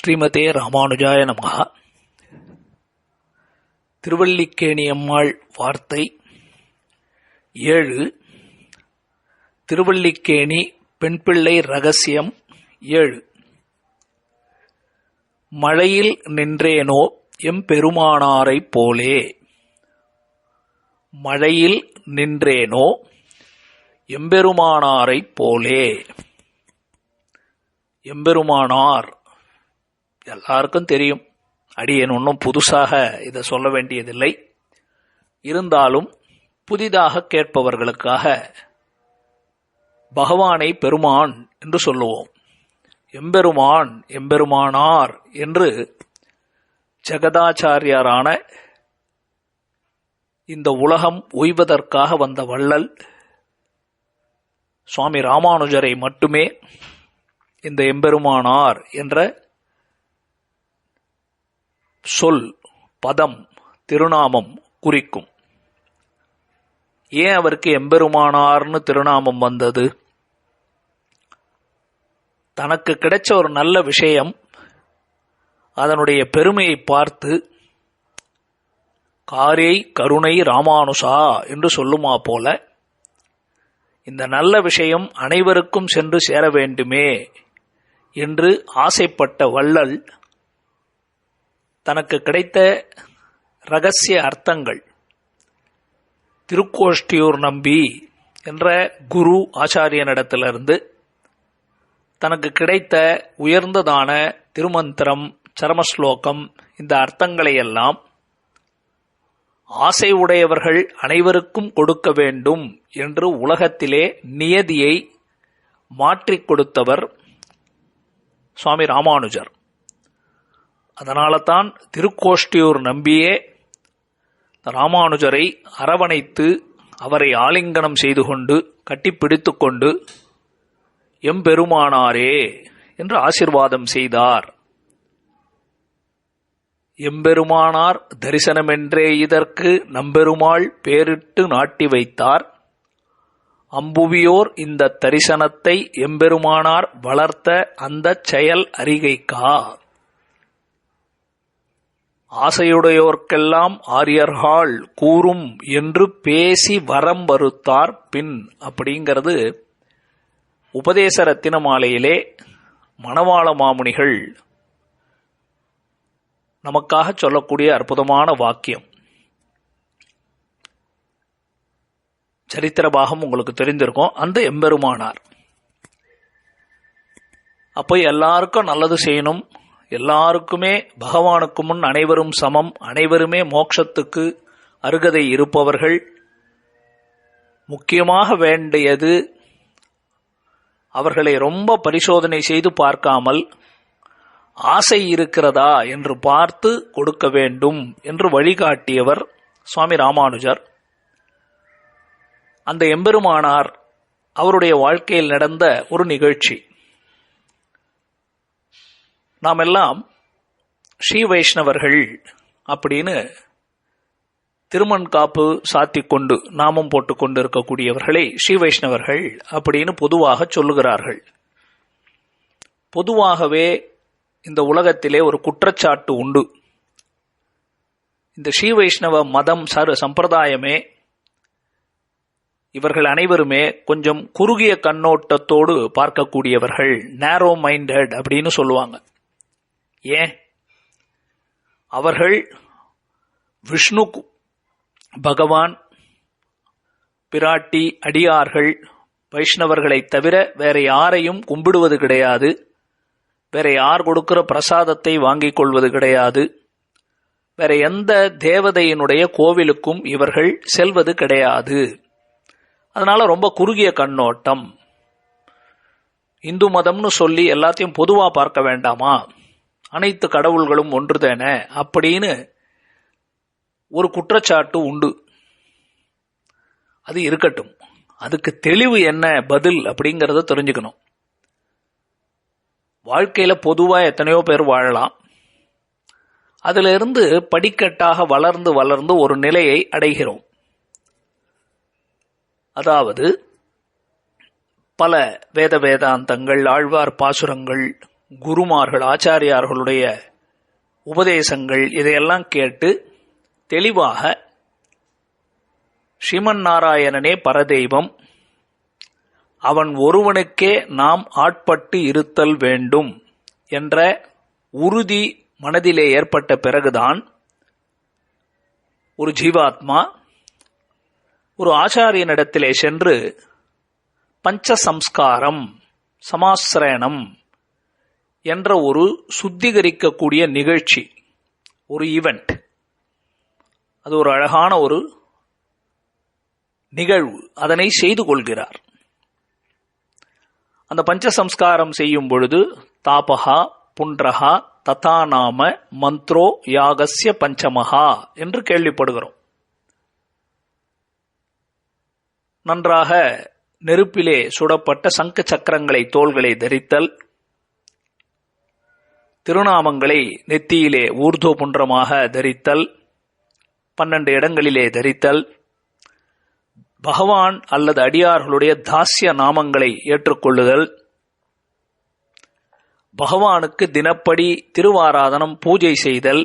ஸ்ரீமதே ராமானுஜாய நமஹ. திருவல்லிக்கேணியம்மாள் வார்த்தை 7. திருவல்லிக்கேணி பெண்பிள்ளை ரகசியம் 7. மழையில் நின்றேனோ எம்பெருமானாரைப் போலே. மழையில் நின்றேனோ எம்பெருமானாரைப் போலே. எம்பெருமானார் எல்லாருக்கும் தெரியும். அடியேன் ஒன்றும் புதுசாக இதை சொல்ல வேண்டியதில்லை. இருந்தாலும் புதிதாக கேட்பவர்களுக்காக பகவானை பெருமான் என்று சொல்லுவோம். எம்பெருமான் எம்பெருமானார் என்று ஜெகதாச்சாரியாரான இந்த உலகம் உய்வதற்காக வந்த வள்ளல் சுவாமி ராமானுஜரை மட்டுமே இந்த எம்பெருமானார் என்ற சொல், பதம், திருநாமம் குறிக்கும். ஏன் அவருக்கு எம்பெருமானார்னு திருநாமம் வந்தது? தனக்கு கிடைச்ச ஒரு நல்ல விஷயம், அதனுடைய பெருமையை பார்த்து காரை கருணை ராமானுசா என்று சொல்லுமா போல, இந்த நல்ல விஷயம் அனைவருக்கும் சென்று சேர வேண்டுமே என்று ஆசைப்பட்ட வள்ளல் தனக்கு கிடைத்த இரகசிய அர்த்தங்கள் திருக்கோஷ்டியூர் நம்பி என்ற குரு ஆச்சாரியனிடத்திலிருந்து தனக்கு கிடைத்த உயர்ந்ததான திருமந்திரம், சரமஸ்லோகம், இந்த அர்த்தங்களையெல்லாம் ஆசை உடையவர்கள் அனைவருக்கும் கொடுக்க வேண்டும் என்று உலகத்திலே நியதியை மாற்றிக் கொடுத்தவர் சுவாமி ராமானுஜர். அதனால தான் திருக்கோஷ்டியூர் நம்பியே ராமானுஜரை அரவணைத்து அவரை ஆலிங்கனம் செய்து கொண்டு கட்டிப்பிடித்து கொண்டு எம்பெருமானாரே என்று ஆசீர்வாதம் செய்தார். எம்பெருமானார் தரிசனமென்றே இதற்கு நம்பெருமாள் பேரிட்டு நாட்டி வைத்தார். அம்புவியோர் இந்த தரிசனத்தை எம்பெருமானார் வளர்த்த அந்த செயல் அறிகைக்கா. ஆசையுடையோர்க்கெல்லாம் ஆரியர்கள் கூறும் என்று பேசி வரம் வருத்தார் பின் அப்படிங்கிறது உபதேச ரத்தின மாலையிலே மணவாள மாமுனிகள் நமக்காக சொல்லக்கூடிய அற்புதமான வாக்கியம். சரித்திர பாகம் உங்களுக்கு தெரிந்திருக்கும். அந்த எம்பெருமானார் அப்போ எல்லாருக்கும் நல்லது செய்யணும், எல்லாருக்குமே பகவானுக்கு முன் அனைவரும் சமம், அனைவருமே மோட்சத்துக்கு அருகதை இருப்பவர்கள். முக்கியமாக வேண்டியது அவர்களை ரொம்ப பரிசோதனை செய்து பார்க்காமல் ஆசை இருக்கிறதா என்று பார்த்து கொடுக்க வேண்டும் என்று வழிகாட்டியவர் சுவாமி ராமானுஜர். அந்த எம்பெருமானார் அவருடைய வாழ்க்கையில் நடந்த ஒரு நிகழ்ச்சி. நாம் எல்லாம் ஸ்ரீ வைஷ்ணவர்கள் அப்படின்னு திருமண் காப்பு சாத்திக் கொண்டு நாமம் போட்டுக் கொண்டு இருக்கக்கூடியவர்களை ஸ்ரீ வைஷ்ணவர்கள் அப்படின்னு பொதுவாக சொல்லுகிறார்கள். பொதுவாகவே இந்த உலகத்திலே ஒரு குற்றச்சாட்டு உண்டு. இந்த ஸ்ரீ வைஷ்ணவ மதம் சம்பிரதாயமே இவர்கள் அனைவருமே கொஞ்சம் குறுகிய கண்ணோட்டத்தோடு பார்க்கக்கூடியவர்கள், நேரோ மைண்டட் அப்படின்னு சொல்லுவாங்க. ஏன்? அவர்கள் விஷ்ணு பகவான், பிராட்டி, அடியார்கள், வைஷ்ணவர்களை தவிர வேற யாரையும் கும்பிடுவது கிடையாது, வேற யார் கொடுக்கிற பிரசாதத்தை வாங்கிக் கொள்வது கிடையாது, வேற எந்த தேவதையினுடைய கோவிலுக்கும் இவர்கள் செல்வது கிடையாது. அதனால ரொம்ப குறுகிய கண்ணோட்டம். இந்து மதம்னு சொல்லி எல்லாத்தையும் பொதுவா பார்க்க வேண்டாமா, அனைத்து கடவுள்களும் ஒன்றுதான அப்படின்னு ஒரு குற்றச்சாட்டு உண்டு. அது இருக்கட்டும், அதுக்கு தெளிவு என்ன பதில் அப்படிங்கறத தெரிஞ்சுக்கணும். வாழ்க்கையில பொதுவா எத்தனையோ பேர் வாழலாம். அதுல இருந்து படிக்கட்டாக வளர்ந்து வளர்ந்து ஒரு நிலையை அடைகிறோம். அதாவது பல வேதாந்தங்கள், ஆழ்வார் பாசுரங்கள், குருமார்கள் ஆச்சாரியார்களுடைய உபதேசங்கள் இதையெல்லாம் கேட்டு தெளிவாக ஸ்ரீமன் நாராயணனே பரதெய்வம், அவன் ஒருவனுக்கே நாம் ஆட்பட்டு இருத்தல் வேண்டும் என்ற உறுதி மனதிலே ஏற்பட்ட பிறகுதான் ஒரு ஜீவாத்மா ஒரு ஆச்சாரியனிடத்திலே சென்று பஞ்சசம்ஸ்காரம், சமாஸ்ரயணம் என்ற ஒரு சுத்திகரிக்கக்கூடிய நிகழ்ச்சி, ஒரு ஈவெண்ட், அது ஒரு அழகான ஒரு நிகழ்வு, அதனை செய்து கொள்கிறார். அந்த பஞ்சசம்ஸ்காரம் செய்யும் பொழுது தாபகா புன்றகா ததா நாம மந்த்ரோ யாகஸ்ய பஞ்சமகா என்று கேள்விப்படுகிறோம். நன்றாக நெருப்பிலே சுடப்பட்ட சங்கு சக்கரங்களை தோள்களை தரித்தல், திருநாமங்களை நெத்தியிலே ஊர்தோ புன்றமாக தரித்தல், 12 இடங்களிலே தரித்தல், பகவான் அல்லது அடியார்களுடைய தாஸ்ய நாமங்களை ஏற்றுக்கொள்ளுதல், பகவானுக்கு தினப்படி திருவாராதனம் பூஜை செய்தல்,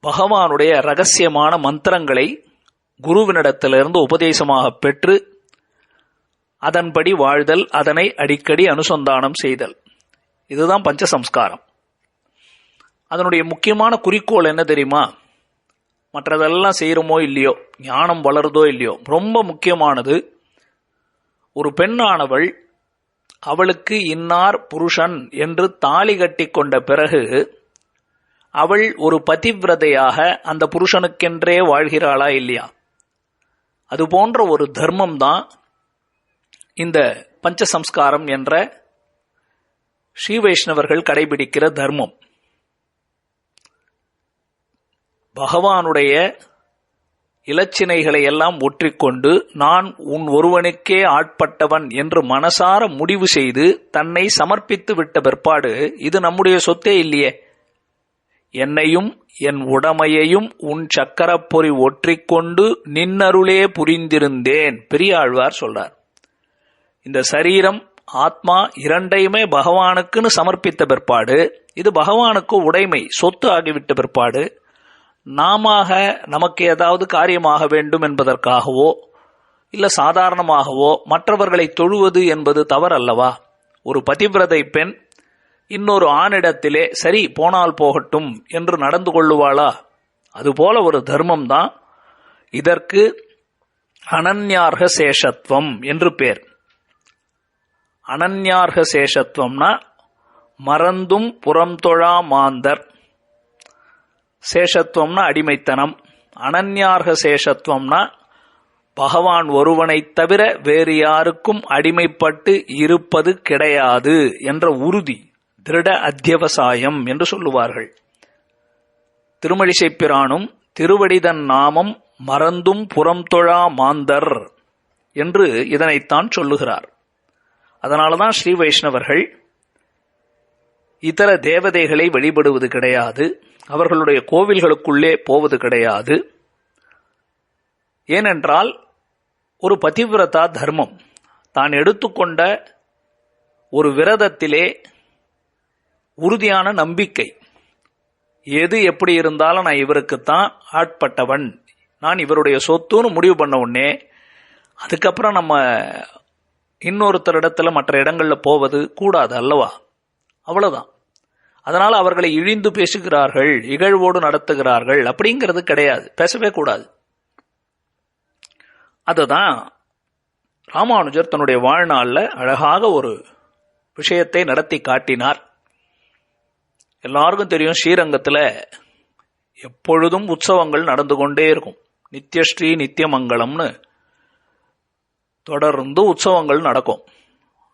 பகவானுடைய ரகசியமான மந்திரங்களை குருவினிடத்திலிருந்து உபதேசமாக பெற்று அதன்படி வாழ்தல், அதனை அடிக்கடி அனுசந்தானம் செய்தல். இதுதான் பஞ்சசம்ஸ்காரம். அதனுடைய முக்கியமான குறிக்கோள் என்ன தெரியுமா? மற்றதெல்லாம் செய்கிறோமோ இல்லையோ, ஞானம் வளருதோ இல்லையோ, ரொம்ப முக்கியமானது ஒரு பெண்ணானவள் அவளுக்கு இன்னார் புருஷன் என்று தாலி கட்டி கொண்ட பிறகு அவள் ஒரு பதிவிரதையாக அந்த புருஷனுக்கென்றே வாழ்கிறாளா இல்லையா? அது போன்ற ஒரு தர்மம் தான் இந்த பஞ்சசம்ஸ்காரம் என்ற ஸ்ரீ வைஷ்ணவர்கள் கடைபிடிக்கிற தர்மம். பகவானுடைய இலச்சினைகளை எல்லாம் ஒற்றிக்கொண்டு நான் உன் ஒருவனுக்கே ஆட்பட்டவன் என்று மனசார முடிவு செய்து தன்னை சமர்ப்பித்து விட்ட பிற்பாடு, இது நம்முடைய சொத்தே இல்லையே, என்னையும் என் உடமையையும் உன் சக்கரப்பொறி ஒற்றிக்கொண்டு நின்னருளே புரிந்திருந்தேன் பெரியாழ்வார் சொல்றார். இந்த சரீரம் ஆத்மா இரண்டையுமே பகவானுக்குன்னு சமர்ப்பித்த பிற்பாடு, இது பகவானுக்கு உடைமை, சொத்து ஆகிவிட்ட பிற்பாடு, நமக்கு ஏதாவது காரியமாக வேண்டும் என்பதற்காகவோ இல்ல சாதாரணமாகவோ மற்றவர்களை தொழுவது என்பது தவறல்லவா? ஒரு பதிவிரதை பெண் இன்னொரு ஆணிடத்திலே சரி போனால் போகட்டும் என்று நடந்து கொள்ளுவாளா? அதுபோல ஒரு தர்மம் தான். இதற்கு அனன்யார்ஹ சேஷத்துவம் என்று பேர். அனன்யார்ஹ சேஷத்துவம்னா மறந்தும் புறம்தொழா மாந்தர், சேஷத்துவம்னா அடிமைத்தனம், அனன்யார்ஹ சேஷத்துவம்னா பகவான் ஒருவனைத் தவிர வேறு யாருக்கும் அடிமைப்பட்டு இருப்பது கிடையாது என்ற உறுதி, திருட அத்தியவசாயம் என்று சொல்லுவார்கள். திருமழிசைப் பிரானும் திருவடிதன் நாமம் மறந்தும் புறம்தொழா மாந்தர் என்று இதனைத்தான் சொல்லுகிறார். அதனால்தான் ஸ்ரீ வைஷ்ணவர்கள் இதர தேவதைகளை வழிபடுவது கிடையாது, அவர்களுடைய கோவில்களுக்குள்ளே போவது கிடையாது. ஏனென்றால் ஒரு பதிவிரதா தர்மம், தான் எடுத்துக்கொண்ட ஒரு விரதத்திலே உறுதியான நம்பிக்கை, எது எப்படி இருந்தாலும் நான் இவருக்குத்தான் ஆட்பட்டவன், நான் இவருடைய சொத்துன்னு முடிவு பண்ண உடனே அதுக்கப்புறம் நம்ம இன்னொருத்தரிடத்துல மற்ற இடங்களில் போவது கூடாது அல்லவா? அவ்வளவுதான். அதனால அவர்களை இழிந்து பேசுகிறார்கள், இகழ்வோடு நடத்துகிறார்கள் அப்படிங்கிறது கிடையாது, பேசவே கூடாது. அதுதான் ராமானுஜர் தன்னுடைய வாழ்நாளில் அழகாக ஒரு விஷயத்தை நடத்தி காட்டினார். எல்லாருக்கும் தெரியும், ஸ்ரீரங்கத்தில் எப்பொழுதும் உற்சவங்கள் நடந்து கொண்டே இருக்கும். நித்யஸ்ரீ நித்தியமங்கலம்னு தொடர்ந்து உற்சவங்கள் நடக்கும்.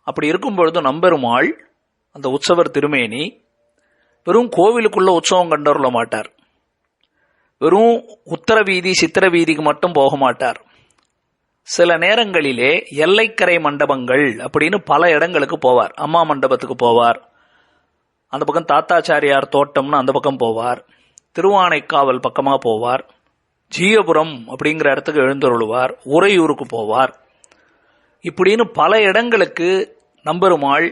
அப்படி இருக்கும் பொழுது நம்பெருமாள் அந்த உற்சவர் திருமேனி வெறும் கோவிலுக்குள்ள உற்சவம் கண்டருள மாட்டார், வெறும் உத்தர வீதி சித்திர வீதிக்கு மட்டும் போக மாட்டார். சில நேரங்களிலே எல்லைக்கரை மண்டபங்கள் அப்படின்னு பல இடங்களுக்கு போவார். அம்மா மண்டபத்துக்கு போவார், அந்த பக்கம் தாத்தாச்சாரியார் தோட்டம்னு அந்த பக்கம் போவார், திருவானைக்காவல் பக்கமாக போவார், ஜீயபுரம் அப்படிங்கிற இடத்துக்கு எழுந்தருளுவார், உறையூருக்கு போவார். இப்படின்னு பல இடங்களுக்கு நம்பெருமாள்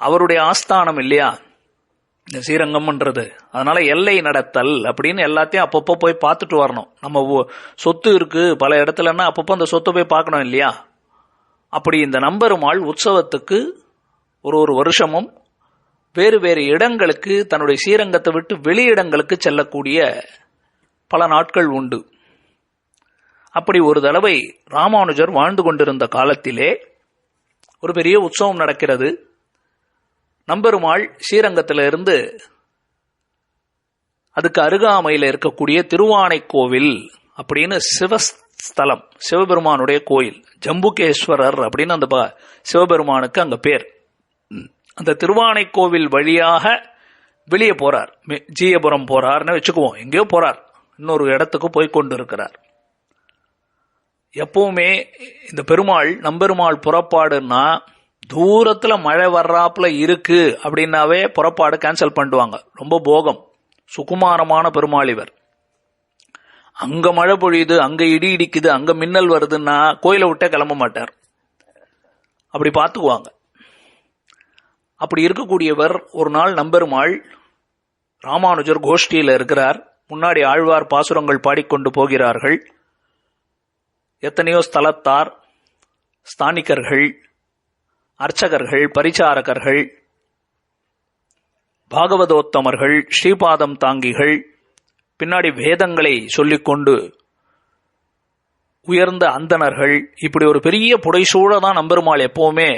அவருடைய ஆஸ்தானம் இல்லையா இந்த ஸ்ரீரங்கம்ன்றது, அதனால எல்லை நடத்தல் அப்படின்னு எல்லாத்தையும் அப்பப்போ போய் பார்த்துட்டு வரணும். நம்ம சொத்து இருக்கு பல இடத்துலன்னா அப்பப்போ அந்த சொத்தை போய் பார்க்கணும் இல்லையா. அப்படி இந்த நம்பெருமாள் உற்சவத்துக்கு ஒரு வருஷமும் வேறு வேறு இடங்களுக்கு தன்னுடைய ஸ்ரீரங்கத்தை விட்டு வெளியிடங்களுக்கு செல்லக்கூடிய பல நாட்கள் உண்டு. அப்படி ஒரு தடவை ராமானுஜர் வாழ்ந்து கொண்டிருந்த காலத்திலே ஒரு பெரிய உற்சவம் நடக்கிறது. நம்பெருமாள் ஸ்ரீரங்கத்திலிருந்து அதுக்கு அருகாமையில் இருக்கக்கூடிய திருவானைக்கோவில் அப்படின்னு சிவஸ்தலம், சிவபெருமானுடைய கோயில், ஜம்புகேஸ்வரர் அப்படின்னு அந்த சிவபெருமானுக்கு அங்க பேர். அந்த திருவானைக்கோவில் வழியாக வெளியே போறார், ஜீயபுரம் போறார்னு வச்சுக்குவோம், எங்கேயோ போறார், இன்னொரு இடத்துக்கு போய் கொண்டு இருக்கிறார். எப்பவுமே இந்த பெருமாள் நம்பெருமாள் புறப்பாடுன்னா தூரத்துல மழை வர்றாப்புல இருக்கு அப்படின்னாவே புறப்பாடு கேன்சல் பண்ணுவாங்க. ரொம்ப போகம், சுகுமாரமான பெருமாள் இவர். அங்க மழை பொழியுது, அங்க இடி இடிக்குது, அங்க மின்னல் வருதுன்னா கோயிலை விட்டே கிளம்ப மாட்டார், அப்படி பார்த்துக்குவாங்க. அப்படி இருக்கக்கூடியவர் ஒரு நாள் நம்பெருமாள் ராமானுஜர் கோஷ்டியில் இருக்கிறார். முன்னாடி ஆழ்வார் பாசுரங்கள் பாடிக்கொண்டு போகிறார்கள். எத்தனையோ ஸ்தலத்தார், ஸ்தானிகர்கள், அர்ச்சகர்கள், பரிச்சாரகர்கள், பாகவதோத்தமர்கள், ஸ்ரீபாதம் தாங்கிகள், பின்னாடி வேதங்களை சொல்லிக்கொண்டு உயர்ந்த அந்தணர்கள், இப்படி ஒரு பெரிய புடைசூழ தான் நம்பெருமாள் எப்பவுமே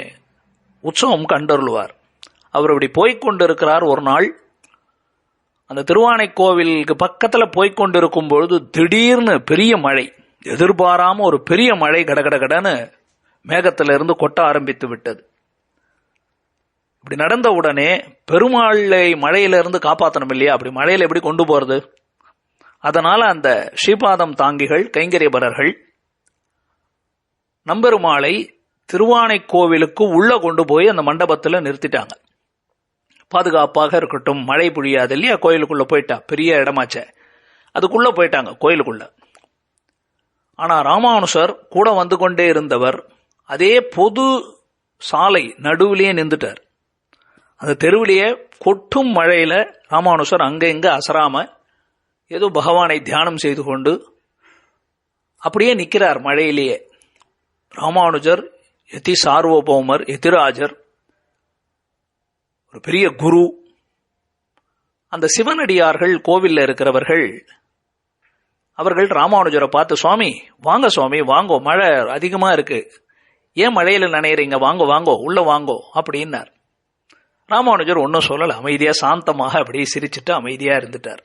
உற்சவம் கண்டருள்வார். அவர் இப்படி போய்கொண்டிருக்கிறார். ஒரு நாள் அந்த திருவானைக்கோவிலுக்கு பக்கத்துல போய்கொண்டிருக்கும் பொழுது திடீர்னு பெரிய மழை, எதிர்பாராம ஒரு பெரிய மழை கடகடகடன்னு மேகத்திலிருந்து கொட்ட ஆரம்பித்து விட்டது. இப்படி நடந்த உடனே பெருமாளை மழையிலிருந்து காப்பாற்றணும் இல்லையா, அப்படி மழையில எப்படி கொண்டு போறது? அதனால அந்த ஸ்ரீபாதம் தாங்கிகள், கைங்கரியபரர்கள் நம்பெருமாளை திருவானைக்கோவிலுக்கு உள்ள கொண்டு போய் அந்த மண்டபத்தில் நிறுத்திட்டாங்க. பாதுகாப்பாக இருக்கட்டும், மழை பொழியாது இல்லையா, கோயிலுக்குள்ள போயிட்டா, பெரிய இடமாச்சே, அதுக்குள்ள போயிட்டாங்க கோயிலுக்குள்ள. ஆனா ராமானுஜர் கூட வந்து கொண்டே இருந்தவர் அதே பொது சாலை நடுவிலேயே நின்றுட்டார். அந்த தெருவிலேயே கொட்டும் மழையில ராமானுஜர் அங்க இங்க அசராம ஏதோ பகவானை தியானம் செய்து கொண்டு அப்படியே நிற்கிறார் மழையிலேயே. ராமானுஜர் யதி சார்வபௌமர், யதிராஜர், ஒரு பெரிய குரு. அந்த சிவனடியார்கள் கோவில்ல இருக்கிறவர்கள் அவர்கள் ராமானுஜரை பார்த்து, சுவாமி வாங்க, சுவாமி வாங்கோ, மழை அதிகமா இருக்கு, ஏன் மழையில நனையறீங்க, வாங்கோ வாங்கோ உள்ள வாங்கோ அப்படின்னார். ராமானுஜர் ஒன்னும் சொல்லல, அமைதியா சாந்தமாக அப்படியே சிரிச்சுட்டு அமைதியா இருந்துட்டார்.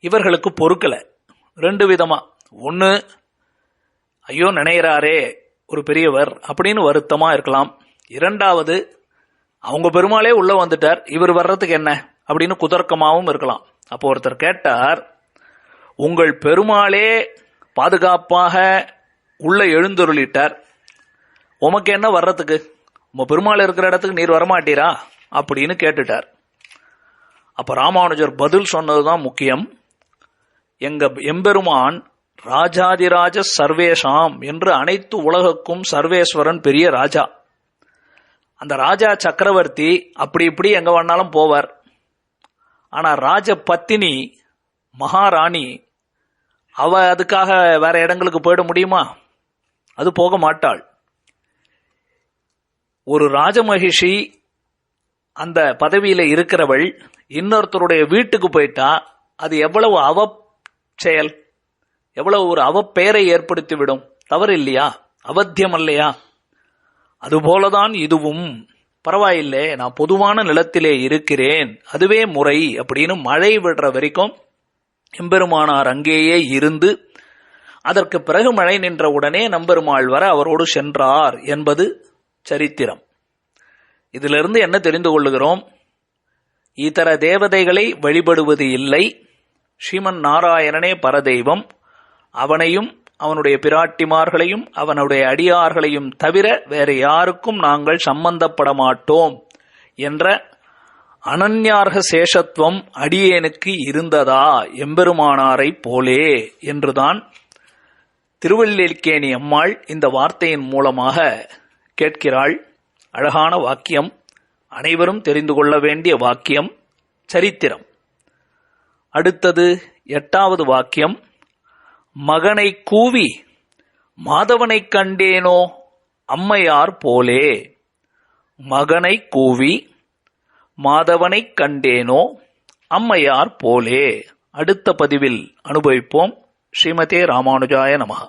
இவர்களுக்கு பொறுக்கல. ரெண்டு விதமா, ஒன்னு ஐயோ நினைறாரே ஒரு பெரியவர் அப்படின்னு வருத்தமா இருக்கலாம். இரண்டாவது அவங்க பெருமாளே உள்ள வந்துட்டார், இவர் வர்றதுக்கு என்ன அப்படின்னு குதர்க்கமாவும் இருக்கலாம். அப்போ ஒருத்தர் கேட்டார், உங்கள் பெருமாளே பாதுகாப்பாக உள்ள எழுந்தருளிட்டார், உமக்கு என்ன வர்றதுக்கு, உங்க பெருமாள் இருக்கிற இடத்துக்கு நீர் வரமாட்டீரா அப்படின்னு கேட்டுட்டார். அப்ப ராமானுஜர் பதில் சொன்னதுதான் முக்கியம். எங்க எம்பெருமான் ராஜாதிராஜ சர்வேஷாம் என்று அனைத்து உலகுக்கும் சர்வேஸ்வரன் பெரிய ராஜா. அந்த ராஜா சக்கரவர்த்தி அப்படி இப்படி எங்க வேணாலும் போவார். ஆனா ராஜ பத்தினி மகாராணி அவ அதுக்காக வேற இடங்களுக்கு போயிட முடியுமா? அது போக மாட்டாள். ஒரு ராஜமகிஷி அந்த பதவியில இருக்கிறவள் இன்னொருத்தருடைய வீட்டுக்கு போயிட்டா அது எவ்வளவு அவ செயல், எவ்வளவு ஒரு அவப்பெயரை ஏற்படுத்திவிடும், தவறு இல்லையா, அவத்தியம் இல்லையா? அதுபோலதான் இதுவும். பரவாயில்லை, நான் பொதுவான நிலத்திலே இருக்கிறேன், அதுவே முறை அப்படின்னு மழை விடுற வரைக்கும் எம்பெருமானார் அங்கேயே இருந்து அதற்கு பிறகு மழை நின்ற உடனே நம்பெருமாள் வர அவரோடு சென்றார் என்பது சரித்திரம். இதிலிருந்து என்ன தெரிந்து கொள்ளுகிறோம்? இதர தேவதைகளை வழிபடுவது இல்லை, ஸ்ரீமன் நாராயணனே பரதெய்வம், அவனையும் அவனுடைய பிராட்டிமார்களையும் அவனுடைய அடியார்களையும் தவிர வேற யாருக்கும் நாங்கள் சம்பந்தப்பட மாட்டோம் என்ற அனன்யார்க சேஷத்துவம் அடியேனுக்கு இருந்ததா எம்பெருமானாரை போலே என்றுதான் திருவல்லிக்கேணி அம்மாள் இந்த வார்த்தையின் மூலமாக கேட்கிறாள். அழகான வாக்கியம், அனைவரும் தெரிந்து கொள்ள வேண்டிய வாக்கியம், சரித்திரம். அடுத்தது 8வது வாக்கியம், மகனை கூவி மாதவனைக் கண்டேனோ அம்மையார் போலே. மகனை கூவி மாதவனைக் கண்டேனோ அம்மையார் போலே. அடுத்த பதிவில் அனுபவிப்போம். ஸ்ரீமதே ராமானுஜாய நமஹ.